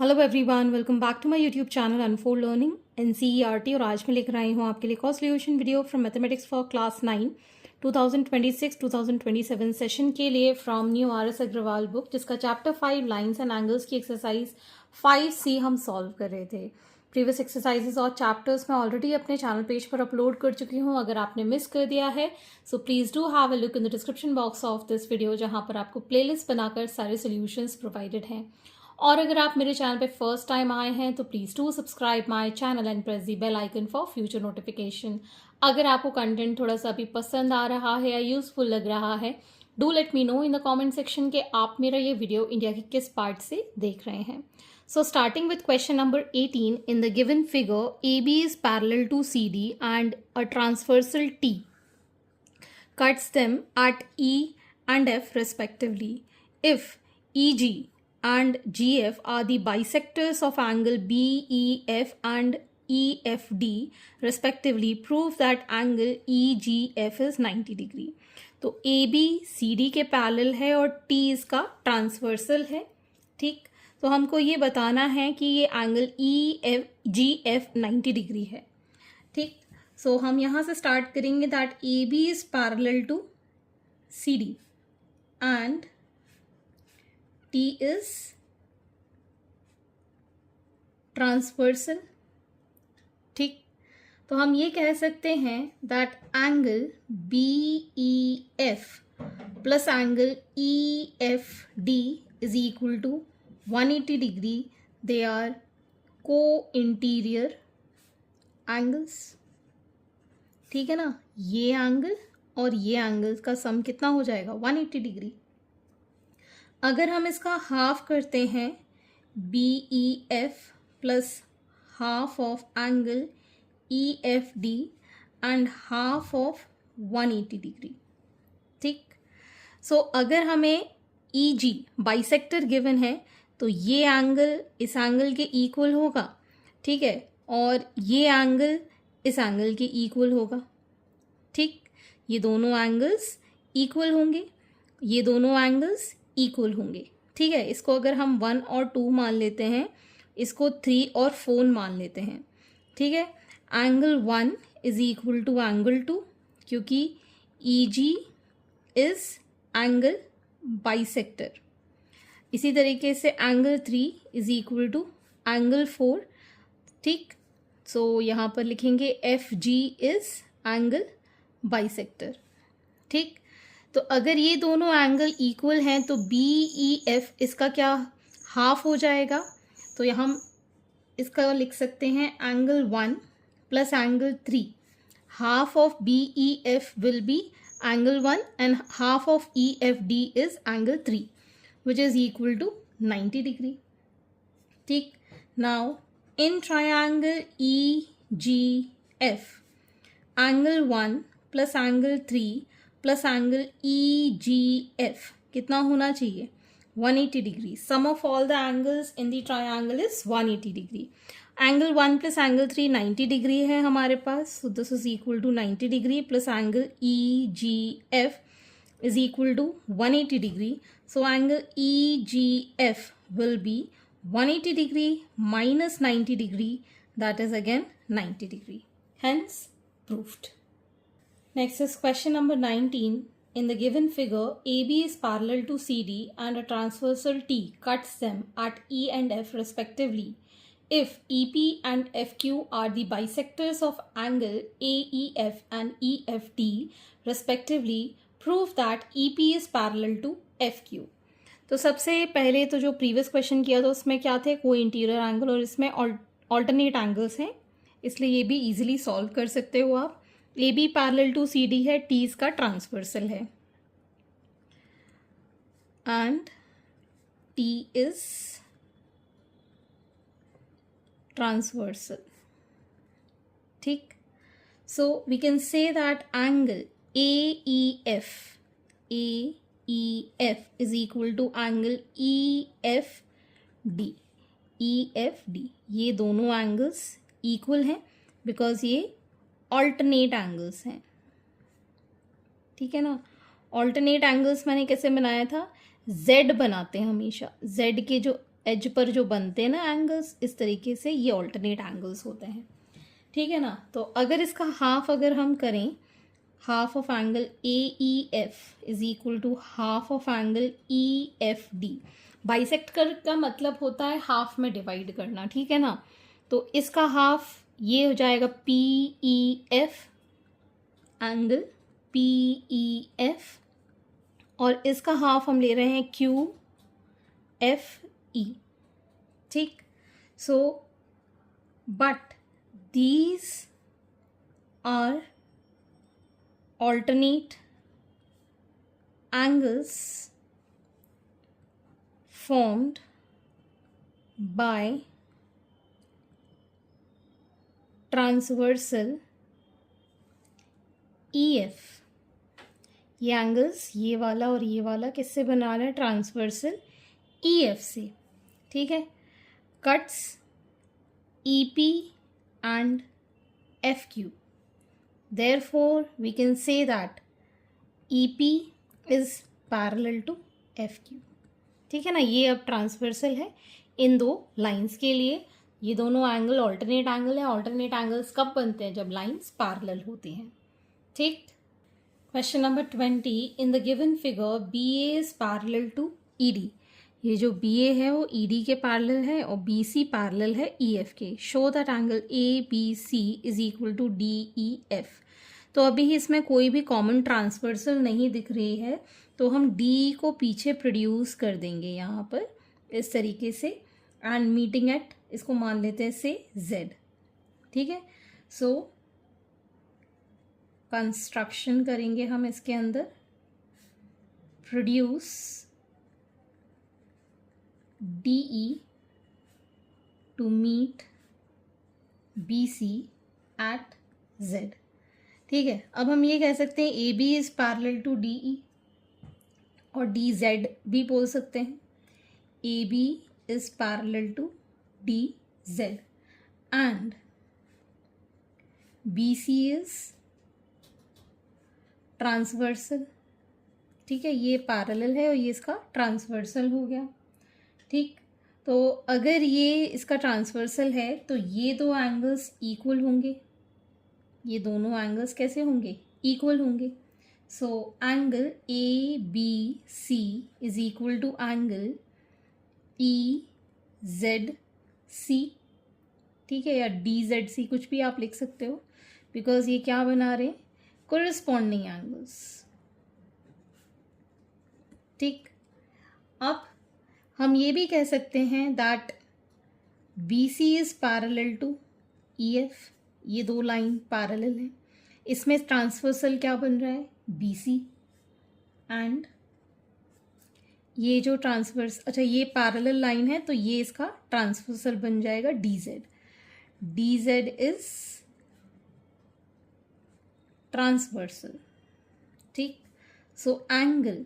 Hello everyone, welcome back to my YouTube channel Unfold Learning NCERT. और आज मैं लेकर आई हूँ आपके लिए cost solution video from mathematics for class 9 2026-2027 session के लिए from new R S Aggarwal book, जिसका चैप्टर 5 लाइन्स एंड एंगल्स की एक्सरसाइज 5C हम सॉल्व कर रहे थे। प्रीवियस एक्सरसाइजेस और चैप्टर्स मैं ऑलरेडी अपने चैनल पेज पर अपलोड कर चुकी हूँ। अगर आपने मिस कर दिया है so please do have a look in the description box of this video, जहाँ पर आपको प्लेलिस्ट बनाकर सारे सोल्यूशंस प्रोवाइडेड हैं। और अगर आप मेरे चैनल पे फर्स्ट टाइम आए हैं तो please do subscribe my channel and press the bell icon for future notification. अगर आपको कंटेंट थोड़ा सा भी पसंद आ रहा है या यूजफुल लग रहा है, do let me know in the comment section के आप मेरा ये वीडियो इंडिया के किस पार्ट से देख रहे हैं। So starting with question number 18, in the given figure, AB is parallel to CD and a transversal T cuts them at E and F respectively. If EG and GF are the bisectors of angle BEF and EFD respectively, prove that angle EGF is 90 degree. तो AB CD के parallel है और T इसका transversal है। ठीक, तो हमको ये बताना है कि ये एंगल EGF 90 डिग्री है। ठीक, सो हम यहाँ से स्टार्ट करेंगे that AB is parallel to CD and T is transversal. ठीक, तो हम ये कह सकते हैं that angle BEF plus angle EFD is equal to 180 degree. They are co-interior angles. ठीक है ना, ये एंगल और ये एंगल का सम कितना हो जाएगा 180 डिग्री। अगर हम इसका हाफ करते हैं BEF plus half of angle EFD and half of 180 degree. ठीक, सो अगर हमें EG बाइसेक्टर गिवन है तो ये एंगल इस एंगल के इक्वल होगा। ठीक है, और ये एंगल इस एंगल के इक्वल होगा। ठीक, ये दोनों एंगल्स इक्वल होंगे, ये दोनों एंगल्स इक्वल होंगे। ठीक है, इसको अगर हम 1 और 2 मान लेते हैं, इसको 3 और 4 मान लेते हैं। ठीक है, angle 1 is equal to angle 2 क्योंकि EG इज एंगल बाइसेक्टर। इसी तरीके से angle 3 is equal to angle 4। ठीक, सो यहाँ पर लिखेंगे FG इज एंगल बाइसेक्टर। ठीक, तो अगर ये दोनों एंगल इक्वल हैं तो BEF इसका क्या हाफ हो जाएगा। तो यहाँ हम इसका लिख सकते हैं angle 1 plus angle 3। Half of BEF will be angle 1 and half of EFD is angle 3, which is equal to 90 degree. ठीक, now in triangle EGF, angle 1 plus angle 3 plus angle EGF कितना होना चाहिए 180 degree. Sum of all the angles in the triangle is 180 degree. Angle 1 plus angle 3 90 degree है हमारे पास, so this is equal to 90 degree plus angle EGF is equal to 180 degree. So angle EGF will be 180 degree minus 90 degree, that is again 90 degree, hence proved. Next is question number 19। In the given figure, AB is parallel to CD and a transversal T cuts them at E and F respectively. If EP and FQ are the bisectors of angle AEF and EFD respectively, prove that EP is parallel to FQ. तो सबसे पहले तो जो previous question किया था उसमें क्या थे, को इंटीरियर एंगल, और इसमें ऑल्टरनेट एंगल्स हैं, इसलिए ये भी इजीली सॉल्व कर सकते हो आप। AB पैरेलल टू CD है, T इसका ट्रांसवर्सल है एंड T इज transversal. ठीक, so we can say that angle AEF is equal to angle EFD। ये दोनों एंगल्स इक्वल हैं बिकॉज ये ऑल्टरनेट एंगल्स हैं। ठीक है ना, ऑल्टरनेट एंगल्स मैंने कैसे बनाया था, Z बनाते हैं हमेशा, Z के जो एज पर जो बनते हैं ना एंगल्स, इस तरीके से ये ऑल्टरनेट एंगल्स होते हैं, ठीक है ना। तो अगर इसका हाफ अगर हम करें, half of angle A E F is equal to half of angle E F D. Bisect कर का मतलब होता है हाफ में डिवाइड करना, ठीक है ना। तो इसका हाफ ये हो जाएगा P E F, angle P E F, और इसका हाफ हम ले रहे हैं क्यू एफ ई, ठीक। So but these are alternate angles formed by transversal EF। ये एंगल्स, ये वाला और ये वाला किससे बना रहा है? ट्रांसवर्सल EF से, ठीक है। Cuts EP and FQ। Therefore, we can say that EP is parallel to FQ, ठीक है ना। ये अब ट्रांसवर्सल है इन दो लाइंस के लिए। ये दोनों एंगल ऑल्टरनेट एंगल है। ऑल्टरनेट एंगल्स कब बनते हैं? जब लाइंस पैरेलल होती हैं, ठीक। Question number 20, in the given figure BA is parallel to ED। ये जो BA है वो ED के पैरेलल है और BC पैरेलल है EF के। Show that angle ABC is equal to DEF। तो अभी इसमें कोई भी कॉमन ट्रांसवर्सल नहीं दिख रही है, तो हम D को पीछे प्रोड्यूस कर देंगे यहाँ पर इस तरीके से, एंड मीटिंग एट, इसको मान लेते हैं से Z, ठीक है। सो कंस्ट्रक्शन करेंगे हम इसके अंदर, produce DE to meet BC at Z, ठीक है। अब हम ये कह सकते हैं AB is parallel to DE और DZ भी बोल सकते हैं। AB is parallel to DZ and BC is transversal, ठीक है। ये पैरेलल है और ये इसका ट्रांसवर्सल हो गया, ठीक। तो अगर ये इसका ट्रांसवर्सल है तो ये दो एंगल्स इक्वल होंगे। ये दोनों एंगल्स कैसे होंगे? इक्वल होंगे। So angle ABC is equal to angle EZC, ठीक है, या DZC, कुछ भी आप लिख सकते हो, बिकॉज ये क्या बना रहे हैं? कोरिस्पॉन्डिंग एंगल्स, ठीक। अब हम ये भी कह सकते हैं that BC is parallel to EF। ये दो लाइन पैरेलल हैं, इसमें ट्रांसवर्सल क्या बन रहा है? BC, एंड ये जो अच्छा ये पैरेलल लाइन है तो ये इसका ट्रांसवर्सल बन जाएगा DZ। DZ इज ट्रांसवर्सल, ठीक। So angle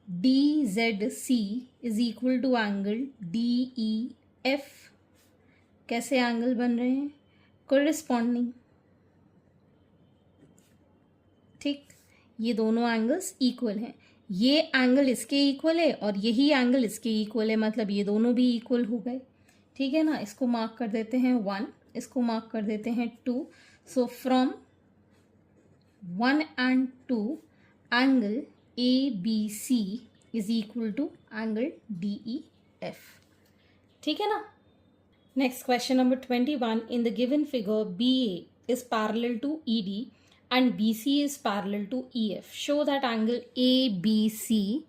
DZC is equal to angle DEF। कैसे एंगल बन रहे हैं? कोरिस्पॉन्डिंग, ठीक। ये दोनों एंगल्स इक्वल हैं। ये एंगल इसके इक्वल है और यही एंगल इसके इक्वल है, मतलब ये दोनों भी इक्वल हो गए, ठीक है ना। इसको मार्क कर देते हैं 1, इसको मार्क कर देते हैं 2। So from 1 and 2 angle ABC is equal to angle DEF, ठीक है ना। Next question number 21, in the given figure BA is parallel to ED and BC is parallel to EF. Show that angle ABC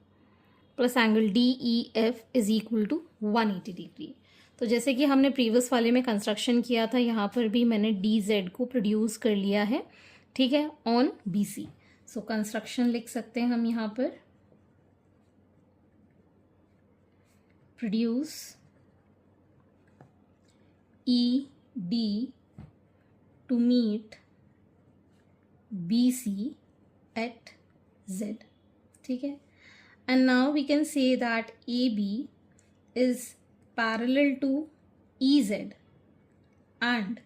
plus angle DEF is equal to 180 degree. तो जैसे कि हमने previous वाले में construction किया था, यहाँ पर भी मैंने DZ को प्रोड्यूस कर लिया है, ठीक है, ऑन BC। सो कंस्ट्रक्शन लिख सकते हैं हम यहाँ पर, produce ED to meet BC at Z, ठीक है। and now we can say that AB is parallel to EZ and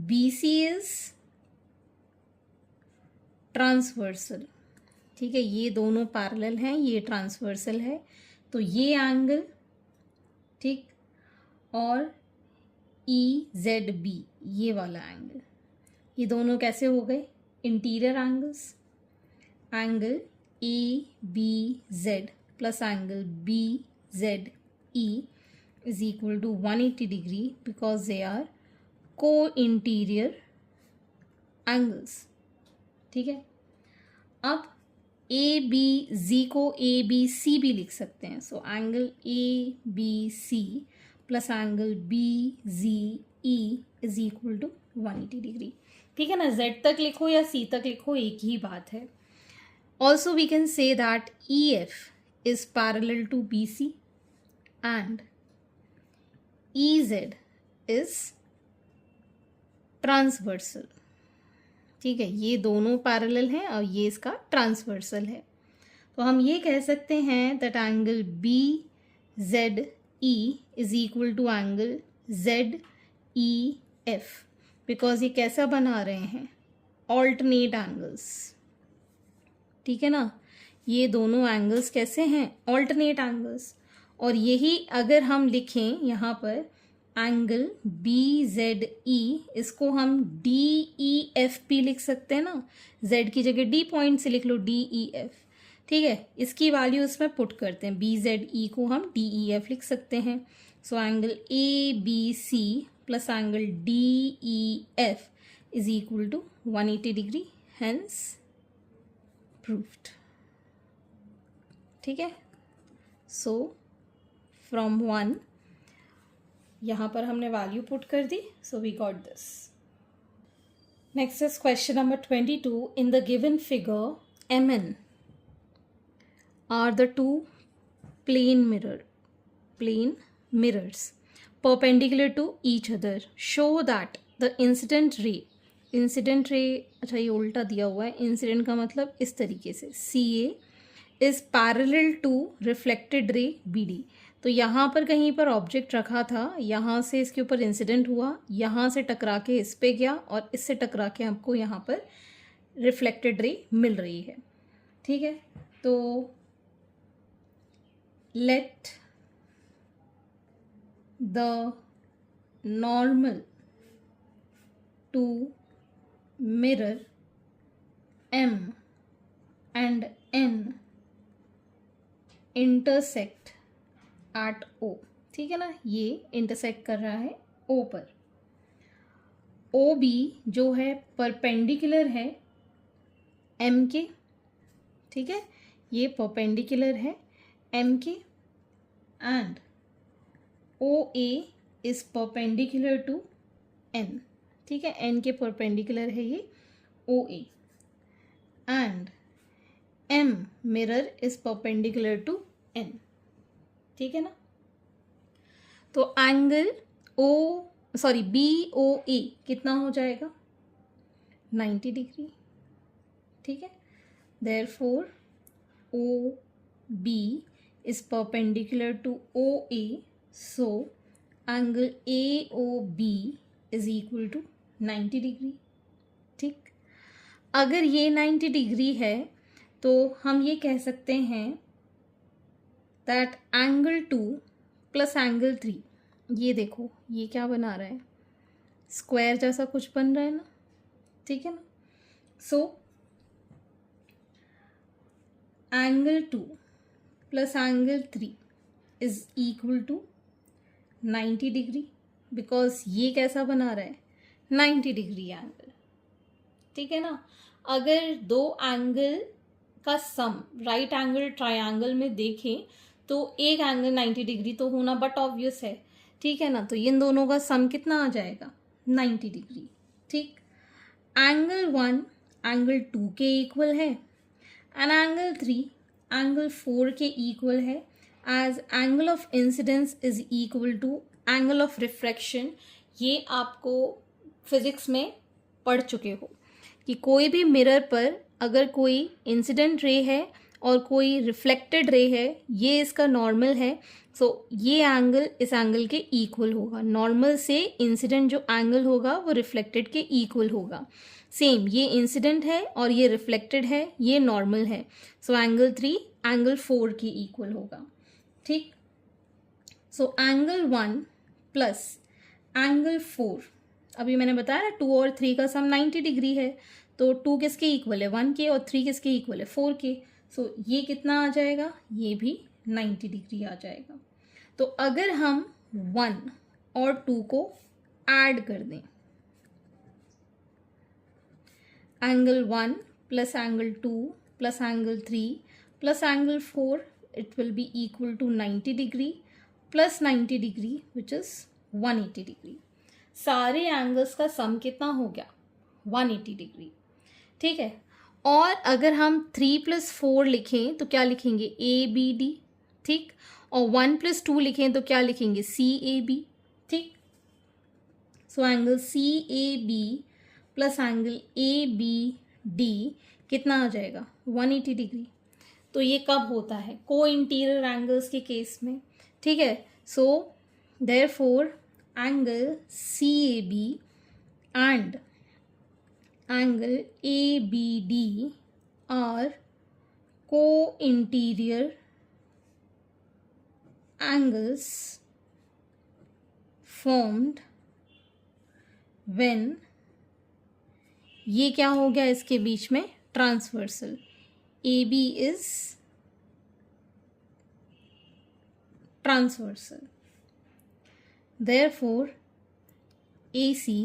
BC is transversal, ठीक है। ये दोनों पैरेलल हैं, ये ट्रांसवर्सल है, तो ये एंगल ठीक, और EZB ये वाला एंगल, ये दोनों कैसे हो गए? Interior angles. Angle ABZ plus angle BZE is equal to 180 degree because they are co-interior angles। ठीक है, अब ABC को ABC भी लिख सकते हैं। So angle ABC plus angle BZE is equal to 180 degree. ठीक है ना, Z तक लिखो या C तक लिखो एक ही बात है। Also we can say that EF is parallel to BC and EZ is transversal. ठीक है, ये दोनों पैरेलल हैं और ये इसका ट्रांसवर्सल है। तो हम ये कह सकते हैं that angle BZE is equal to angle ZEF because ये कैसा बना रहे हैं? Alternate angles. ठीक है ना, ये दोनों एंगल्स कैसे हैं? Alternate angles. और यही अगर हम लिखें यहाँ पर एंगल BZE, इसको हम DEF भी लिख सकते हैं ना, Z की जगह D पॉइंट से लिख लो DEF। ठीक है, इसकी वैल्यू इसमें पुट करते हैं, BZE को हम DEF लिख सकते हैं। So angle ABC plus angle DEF is equal to 180 degree, hence proved. ठीक है, सो फ्रॉम 1 यहाँ पर हमने वैल्यू पुट कर दी, so we got this. Next is question number 22। In the given figure MN are the two plane mirrors perpendicular to each other. Show that the incident ray, अच्छा ये उल्टा दिया हुआ है, इंसिडेंट का मतलब इस तरीके से CA is parallel to reflected ray BD। तो यहाँ पर कहीं पर ऑब्जेक्ट रखा था, यहाँ से इसके ऊपर इंसिडेंट हुआ, यहाँ से टकरा के इस पे गया और इससे टकरा के हमको यहाँ पर रिफ्लेक्टेड रे मिल रही है। ठीक है, तो let the normal to mirror M and N intersect at O। ठीक है ना, ये इंटरसेक्ट कर रहा है O पर। OB जो है परपेंडिकुलर है M के। ठीक है, ये परपेंडिकुलर है M के and OA is perpendicular to N। ठीक है, N के परपेंडिकुलर है ये OA and M mirror is perpendicular to N। ठीक है ना, तो एंगल BOA कितना हो जाएगा? 90 डिग्री। ठीक है, therefore OB is perpendicular to OA, so angle AOB is equal to 90 degree. ठीक, अगर ये 90 डिग्री है तो हम ये कह सकते हैं दैट एंगल 2 प्लस एंगल 3, ये देखो ये क्या बना रहा है? स्क्वायर जैसा कुछ बन रहा है ना। ठीक है ना, so angle 2 plus angle 3 is equal to 90 degree because ये कैसा बना रहा है? 90 डिग्री एंगल। ठीक है ना, अगर दो एंगल का सम राइट एंगल ट्रायंगल में देखें तो एक एंगल 90 डिग्री तो होना बट ऑब्वियस है। ठीक है ना, तो इन दोनों का सम कितना आ जाएगा? 90 डिग्री। ठीक, एंगल 1 एंगल 2 के इक्वल है एंड एंगल 3 एंगल 4 के इक्वल है, as angle of incidence is equal to angle of refraction. ये आपको फिजिक्स में पढ़ चुके हो कि कोई भी मिरर पर अगर कोई इंसिडेंट रे है और कोई रिफ्लेक्टेड रे है, ये इसका नॉर्मल है, सो ये एंगल इस एंगल के इक्वल होगा। नॉर्मल से इंसिडेंट जो एंगल होगा वो रिफ्लेक्टेड के इक्वल होगा। सेम ये इंसिडेंट है और ये रिफ्लेक्टेड है, ये नॉर्मल है, सो एंगल 3 एंगल 4 के इक्वल होगा। ठीक, सो एंगल 1 प्लस एंगल 4, अभी मैंने बताया ना 2 और 3 का सम 90 डिग्री है, तो 2 किसके इक्वल है 1 के, और 3 किसके इक्वल है 4 के। सो ये कितना आ जाएगा, ये भी 90 डिग्री आ जाएगा। तो अगर हम 1 और 2 को ऐड कर दें, angle 1 plus angle 2 plus angle 3 plus angle 4, it will be equal to 90 degree plus 90 degree which is 180 degree. सारे एंगल्स का सम कितना हो गया 180 डिग्री, ठीक है। और अगर हम 3 प्लस 4 लिखें तो क्या लिखेंगे ए बी डी, ठीक। और 1 प्लस 2 लिखें तो क्या लिखेंगे सी ए बी, ठीक। So angle C A B plus angle A B D कितना आ जाएगा 180 डिग्री। तो ये कब होता है, को इंटीरियर एंगल्स के केस में, ठीक है। So therefore angle C A B and angle A B D are co interior angles formed when, ये क्या हो गया इसके बीच में transversal, A B is transversal, therefore AC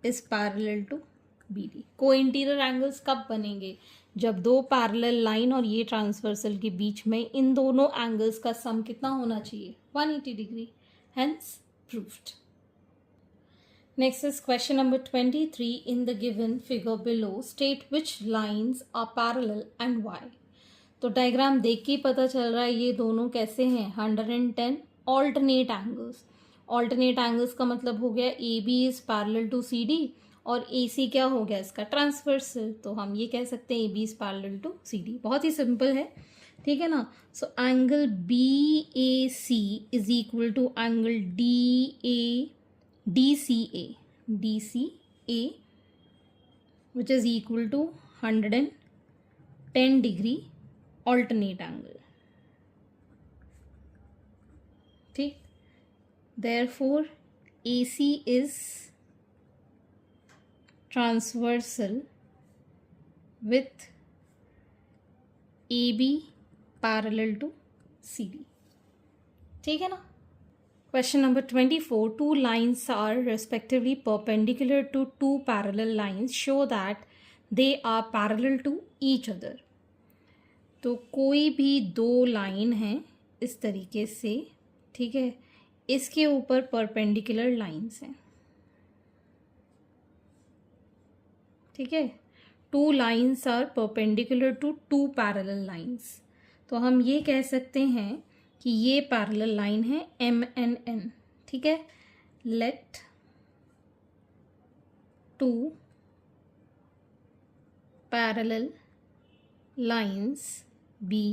is parallel to BD। Co interior angles कब बनेंगे, जब दो पैरेलल लाइन और ये ट्रांसवर्सल के बीच में इन दोनों एंगल्स का सम कितना होना चाहिए 180 degree, hence proved. Next is question number 23, in the given figure below state which lines are parallel and why. तो डायग्राम देख के ही पता चल रहा है ये दोनों कैसे हैं 110 ऑल्टरनेट एंगल्स। ऑल्टरनेट एंगल्स का मतलब हो गया A B is parallel to C D और ए सी क्या हो गया इसका ट्रांसवर्सल, तो हम ये कह सकते हैं A B is parallel to C D. बहुत ही सिंपल है, ठीक है ना। So angle B A C is equal to angle D C A which is equal to 110 degree alternate angle, ठीक। Therefore A C is transversal with AB parallel to CD, ठीक है ना। Question number 24, two lines are respectively perpendicular to two parallel lines, show that they are parallel to each other। तो कोई भी दो line है इस तरीके से, ठीक है, इसके ऊपर परपेंडिकुलर लाइंस हैं, ठीक है। Two lines are perpendicular to two parallel lines, तो हम ये कह सकते हैं कि ये पैरेलल लाइन है एम एन एन, ठीक है। Let two parallel lines be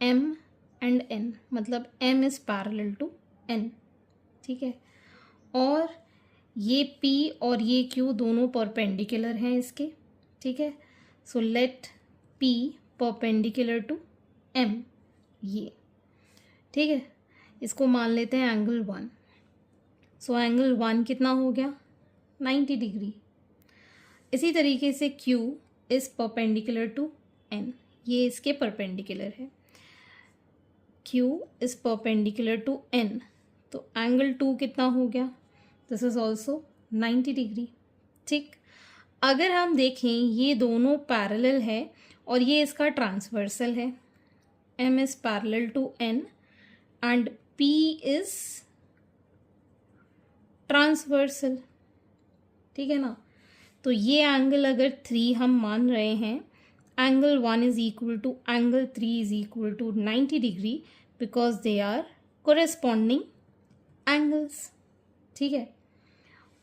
M and N, मतलब M is parallel to N, ठीक है। और ये P और ये Q दोनों परपेंडिकुलर हैं इसके, ठीक है। So let P perpendicular to M, ये, ठीक है। इसको मान लेते हैं एंगल 1। सो एंगल 1 कितना हो गया 90 डिग्री। इसी तरीके से Q is perpendicular to N, ये इसके परपेंडिकुलर है। Q is perpendicular to N, तो एंगल 2 कितना हो गया, दिस इज ऑल्सो 90 डिग्री, ठीक। अगर हम देखें ये दोनों पैरेलल है और ये इसका ट्रांसवर्सल है, M is parallel to N and P is transversal, ठीक है ना। तो ये एंगल अगर 3 हम मान रहे हैं, angle 1 is equal to angle 3 is equal to 90 degree because they are corresponding angles, ठीक है।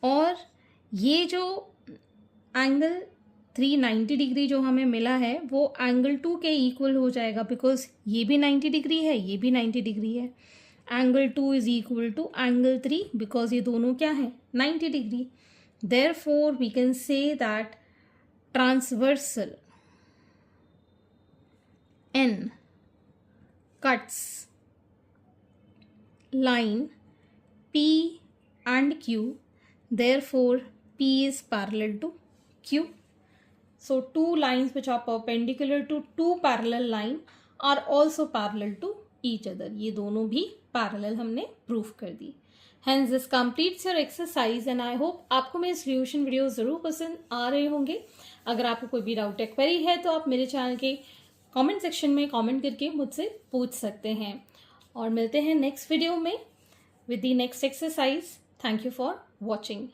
और ये जो एंगल 390 डिग्री जो हमें मिला है वो एंगल 2 के इक्वल हो जाएगा बिकॉज ये भी 90 डिग्री है, ये भी 90 डिग्री है। Angle 2 is equal to angle 3 because ये दोनों क्या है 90 degree. Therefore we can say that transversal N cuts line P and Q, therefore P is parallel to Q. So two lines which are perpendicular to two parallel line are also parallel to each other. ये दोनों भी parallel हमने prove कर दी. Hence this completes your exercise and I hope आपको मेरे solution video ज़रूर पसंद आ रहे होंगे. अगर आपको कोई भी डाउट या क्वेरी है तो आप मेरे चैनल के कमेंट सेक्शन में कमेंट करके मुझसे पूछ सकते हैं. और मिलते हैं नेक्स्ट वीडियो में with the next exercise. Thank you for watching.